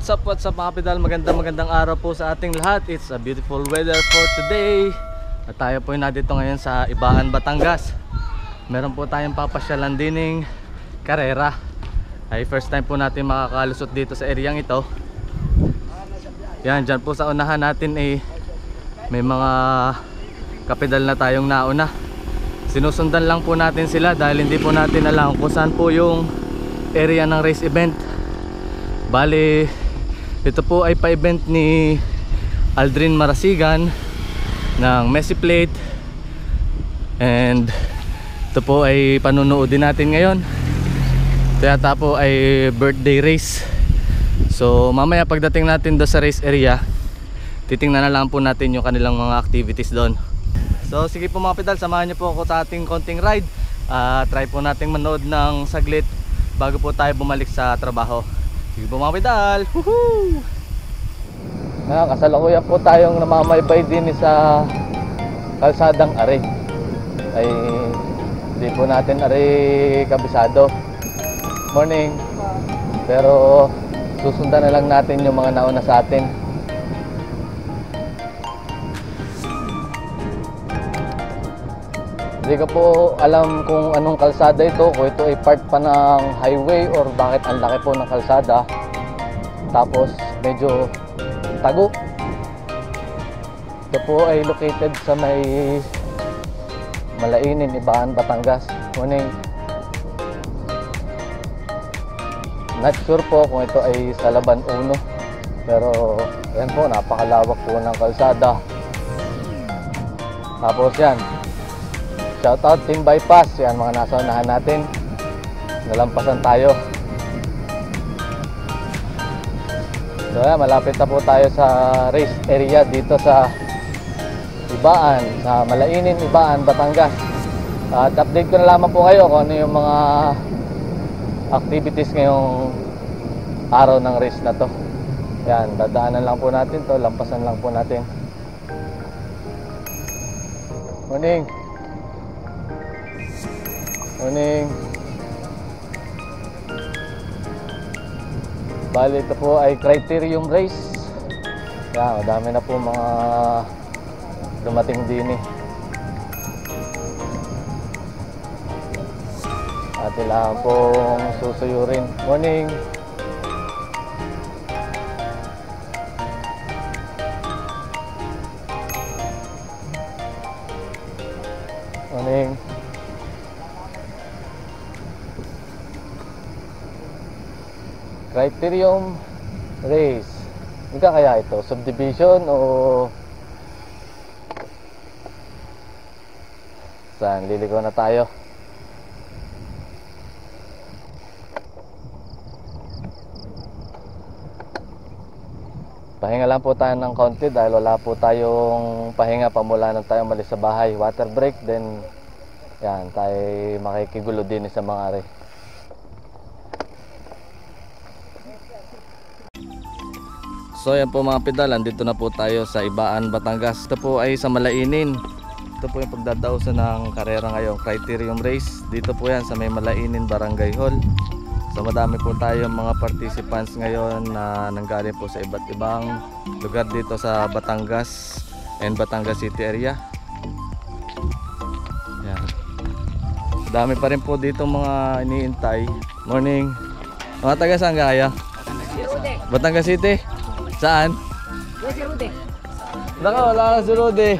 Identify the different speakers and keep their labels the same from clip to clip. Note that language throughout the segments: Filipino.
Speaker 1: What's up mga pedal? Magandang araw po sa ating lahat. It's a beautiful weather for today. At tayo po na dito ngayon sa Ibaan, Batangas. Meron po tayong papasyalan dining karera. Ay first time po natin makakalusot dito sa areang ito. Yan, dyan po sa unahan natin may mga kapedal na tayong nauna. Sinusundan lang po natin sila dahil hindi po natin alam kung saan po yung area ng race event. Bali, ito po ay pa-event ni Aldrin Marasigan ng Messi Plate. And ito po ay panunoodin natin ngayon. Kaya ito po ay birthday race. So mamaya pagdating natin doon sa race area, titingnan na lang po natin yung kanilang mga activities doon. So sige po mga pedal, samahan niyo po ako sa ating konting ride. Try po nating manood ng saglit bago po tayo bumalik sa trabaho. Sige po mga pedal. Woohoo! Kasalukuyan po tayong namamaybay din sa kalsadang Are. Ay hindi po natin Are kabisado. Morning. Pero susundan na lang natin yung mga nauna sa atin. Hindi ko po alam kung anong kalsada ito, kung ito ay part pa ng highway or bakit ang laki po ng kalsada. Tapos medyo tago. Ito po ay located sa may Malainin, Ibaan, Batangas. Morning. Not sure po kung ito ay sa Laban 1. Pero yan po, napakalawak po ng kalsada. Tapos yan, shoutout Team Bypass. Yan mga nasa unahan natin. Nalampasan tayo. So yan, malapit na po tayo sa race area dito sa Ibaan, sa Malainin, Ibaan, Batangas. At update ko na lamang po kayo kung ano yung mga activities ngayong araw ng race na to. Yan, dadaanan lang po natin to, lampasan lang po natin. Morning. Morning. Bali ito po ay criterium race. Yan, madami na po mga dumating din at kailangan pong susuyurin. Morning. Morning. Criterium race. Hindi kaya ito subdivision o saan? Liliko na tayo. Pahinga lang po tayo ng konti dahil wala po tayong pahinga pamula nang tayo malis sa bahay. Water break, then yan, tayo makikigulo din sa mga Are. So yan po mga pedal, andito na po tayo sa Ibaan, Batangas. Ito po ay sa Malainin. Ito po yung pagdadausan ng karera ngayong criterium race. Dito po yan sa may Malainin Barangay Hall. So madami po tayong mga participants ngayon na nanggaling po sa iba't ibang lugar dito sa Batangas and Batangas City area. Yan. Dami pa rin po dito mga iniintay. Morning. Mga taga saan kaya? Batangas City. Saan? Naka, wala na si Rudy.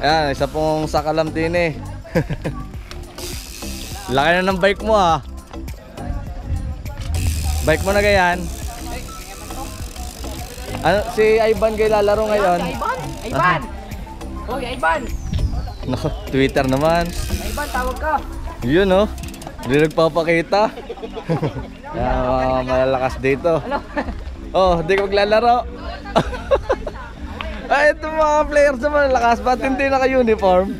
Speaker 1: Ayan, isa pong sakalam din eh. Laki na ng bike mo ah. Bike mo na gayan. Ano, si Ivan kayo lalaro ngayon?
Speaker 2: Ivan! Hoy, Ivan!
Speaker 1: Nako, Twitter naman.
Speaker 2: Ivan, tawag ka!
Speaker 1: Yun oh. Hindi nagpapakita. Yan, mga malalakas dito. Oh, di ka maglalaro. Ay, ito mga players na malalakas. Ba't hindi naka-uniform?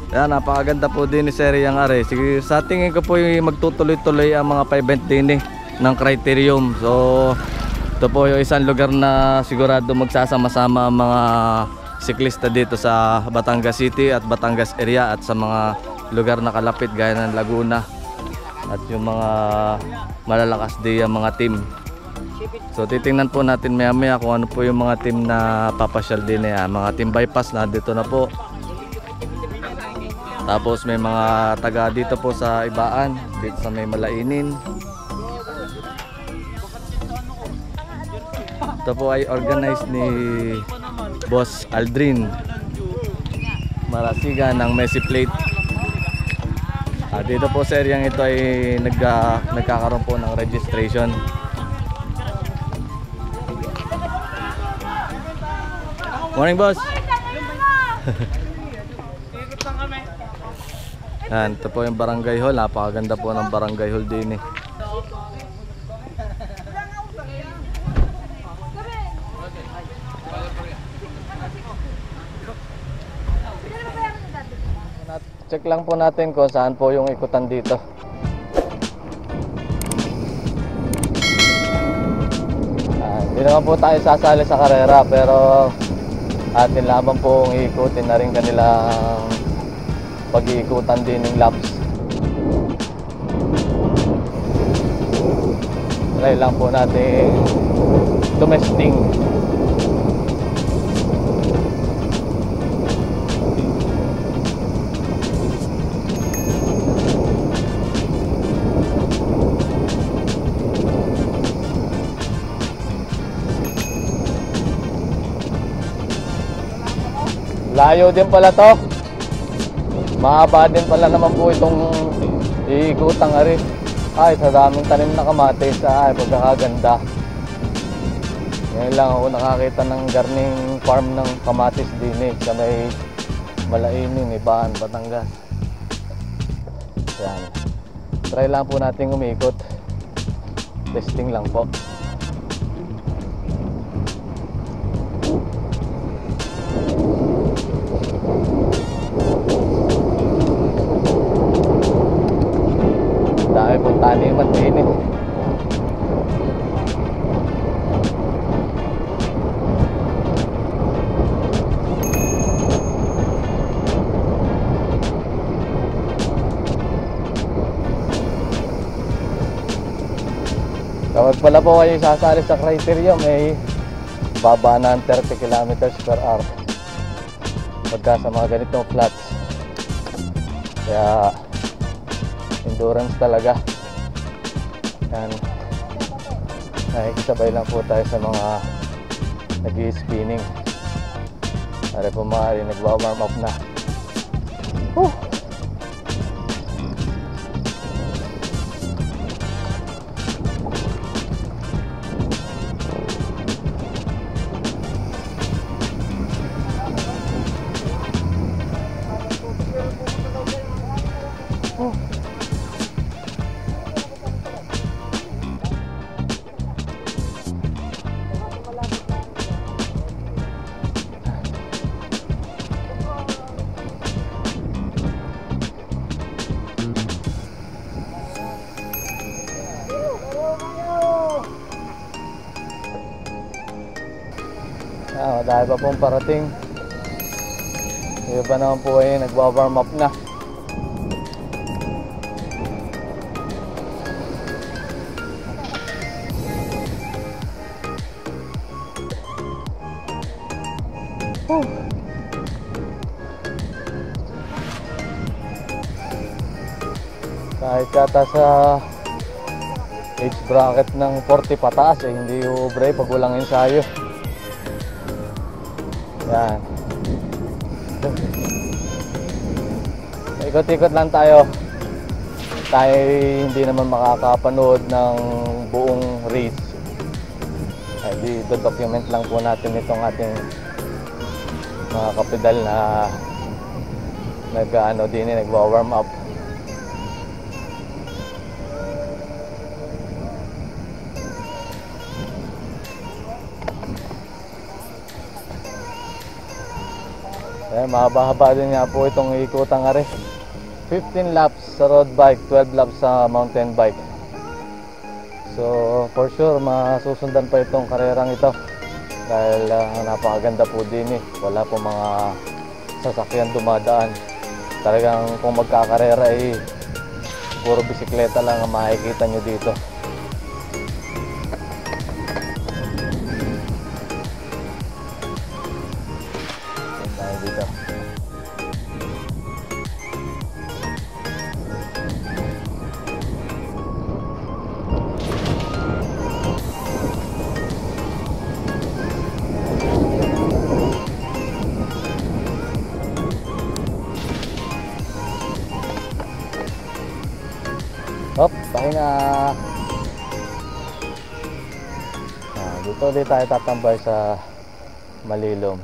Speaker 1: Yan, napakaganda po din ni Seryang Are. Sige, sa tingin ko po yung magtutuloy-tuloy ang mga pa-event din ng criterium. So ito po yung isang lugar na sigurado magsasama-sama ang mga siklista dito sa Batangas City at Batangas area at sa mga lugar na kalapit gaya ng Laguna at yung mga malalakas di mga team. So titingnan po natin maya maya kung ano po yung mga team na papasyal din mga team bypass na dito na po. Tapos may mga taga dito po sa Ibaan, dito sa may Malainin. Ito po ay organized ni Boss Aldrin Marasiga ng Messi Plate. Dito po sa area ito ay nagkakaroon po ng registration. Morning, boss. Yan, ito po yung barangay hall. Napakaganda po ng barangay hall din eh. Check lang po natin kung saan po yung ikutan dito. Hindi naman po tayo sasali sa karera, pero atin lamang pong iikutin na rin kanilang pag-iikutan din ng laps. Try lang po natin domestic. Layo din pala to. Mahaba din pala naman po itong iikutang ari. Ay, sa daming tanim na kamatis. Ay, pagkakaganda. Ngayon lang ako nakakita ng gardening farm ng kamatis din sa may Malainin, Ibaan, Batangas. Yan. Try lang po natin umikot. Testing lang po. Dahil po taniman din eh. Kapag pala po kayo sasali sa criteria, may baba na 30 kilometers per hour pagka sa mga ganitong flats. Kaya endurance talaga. Yan. Nakikisabay lang po tayo sa mga nag-i-spinning. Pare po maaari nagwa-warm up na. Dahil pa pong parating, yung iba naman po ay nagwa-warm up na. Kahit kata sa age bracket ng 40 pataas hindi ubre pag walang ensayo. Yan. Ikot-ikot lang tayo. Tayo hindi naman makakapanood ng buong race. Ay, document lang po natin itong ating mga kapedal na nagwa-warm up. Mahaba-haba din nga po itong ikutang ari. 15 laps sa road bike, 12 laps sa mountain bike. So for sure masusundan pa itong karerang ito. dahil napakaganda po din eh. Wala po mga sasakyan dumadaan. Talagang kung magkakarera eh, puro bisikleta lang ang makikita nyo dito. Ayan tayo dito. Hop, pahinga. Dito ulit tayo tatambay sa Malilom.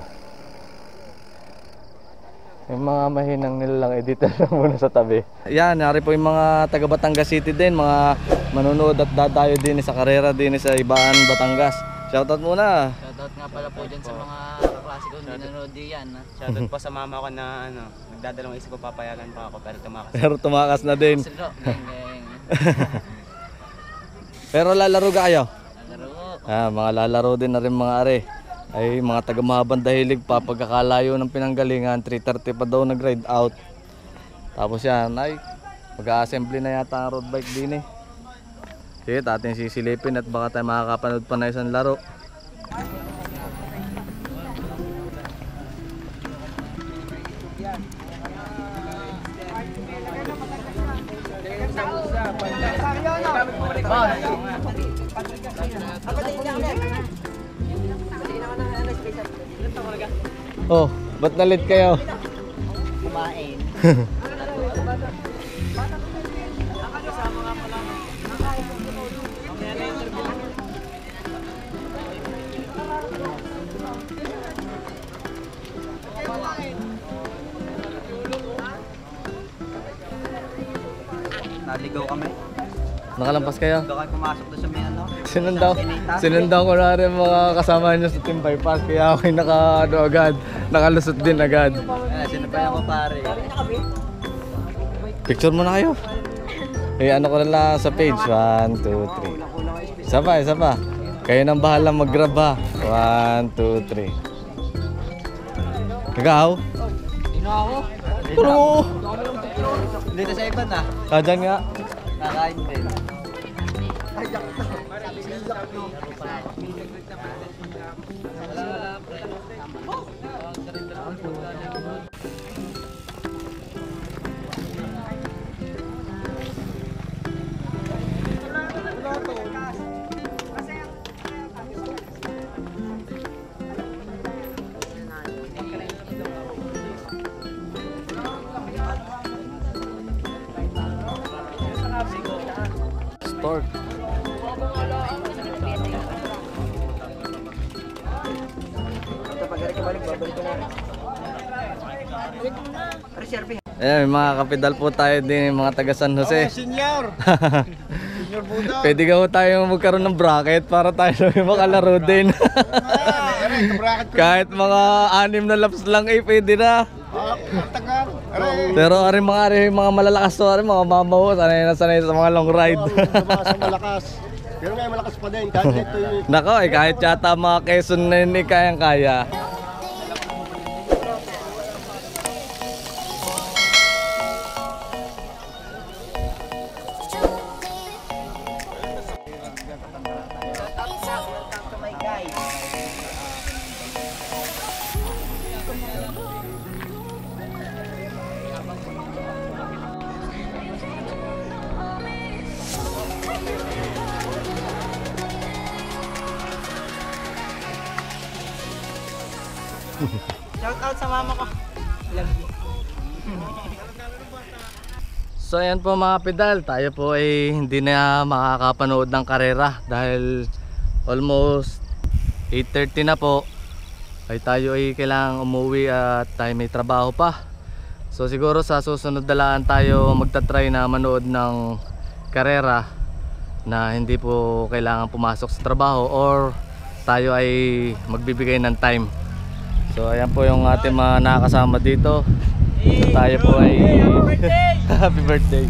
Speaker 1: Yung mga mahinang nilalang editor lang muna sa tabi. Yan, nari po yung mga taga Batangas City din, mga manonood at dadayo din sa karera din sa Ibaan, Batangas. Shoutout muna.
Speaker 2: Shoutout nga pala po dyan sa mga kaklase ko, hindi nanonood diyan.
Speaker 3: Shoutout po sa mama ko na nagdadalawang isip ko papayagan pa ako pero tumakas.
Speaker 1: Pero tumakas na din.
Speaker 2: Silo, geng.
Speaker 1: Pero lalaro ka kayo?
Speaker 2: Laro.
Speaker 1: Mga lalaro din na rin mga are. Ay mga taga Mahabang Dahilig pa pagkakalayo ng pinanggalingan, 3:30 pa daw nag-ride out. Tapos yan ay mag-a-assembly na yata ang road bike din eh. Sige, atin sisilipin at baka tayo makakapanood pa na isang laro. Oh, ba't nalit kayo?
Speaker 2: Kumain.
Speaker 3: Naligaw kami.
Speaker 1: Nakalampas kayo?
Speaker 3: Doon kayo pumasok doon sa may ano.
Speaker 1: Sinundan ko na rin mga kasama nyo sa team bypass kaya ako'y agad, nakalusot din agad.
Speaker 3: Sino pa yung pare?
Speaker 1: Picture muna kayo. Eh ano ko na lang sa page, 1, 2, 3. Isa pa. Kayo nang bahala mag-grab ha. 1, 2, 3. Ikaw?
Speaker 2: Sino ako?
Speaker 1: Puro!
Speaker 3: Dito sa iban ah.
Speaker 1: Dyan nga.
Speaker 3: Kakain din.
Speaker 1: Stork. Ayan, may mga kapidal po tayo din, mga taga San Jose.
Speaker 3: Senior! Senior po daw.
Speaker 1: Pwede ka po tayo magkaroon ng bracket para tayo makalaro din. Kahit mga 6 na laps lang eh, pwede na. Pero mga malalakas to, mga mamaw, sanay na sanay sa mga long ride.
Speaker 4: Sa malakas. Pero may malakas pa din. Kahit ito yung...
Speaker 1: Nako, kahit yata mga Quezon na yun, kayang-kaya.
Speaker 3: Shout out sa mama ko.
Speaker 1: So ayan po mga pedal, tayo po ay hindi na makakapanood ng karera dahil almost 8:30 na po. Ay tayo ay kailangang umuwi at tayo may trabaho pa. So siguro sa susunod na lang tayo magta-try na manood ng karera na hindi po kailangan pumasok sa trabaho or tayo ay magbibigay ng time. So ayan po yung ating mga nakakasama dito. Tayo po ay happy birthday.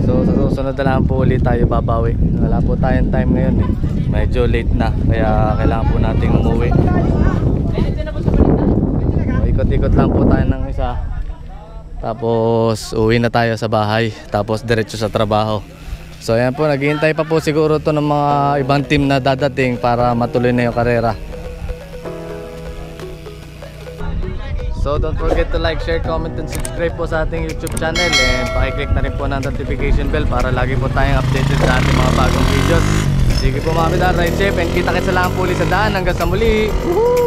Speaker 1: So sa susunod na lang po ulit tayo babawi. Wala po tayong time ngayon eh. medyo late na, kaya kailangan po nating umuwi. So, ikot-ikot lang po tayo ng isa, tapos uwi na tayo sa bahay, tapos diretso sa trabaho. So ayan po, naghihintay pa po siguro to ng mga ibang team na dadating para matuloy na yung karera. So don't forget to like, share, comment, and subscribe po sa ating YouTube channel, and pakiclick na rin po ng notification bell para lagi po tayong updated sa ating mga bagong videos. Sige po mga bidar, ride safe, and kita-kits lang po ulit sa daan. Hanggang sa muli! Woohoo!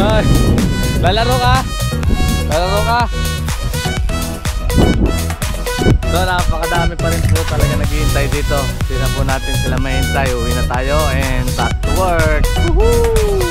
Speaker 1: Ay, lalaro ka? Lalaro ka? So napakadami pa rin po talaga naghihintay dito. Hindi na po natin sila mahintay. Uwi na tayo and back to work. Woohoo!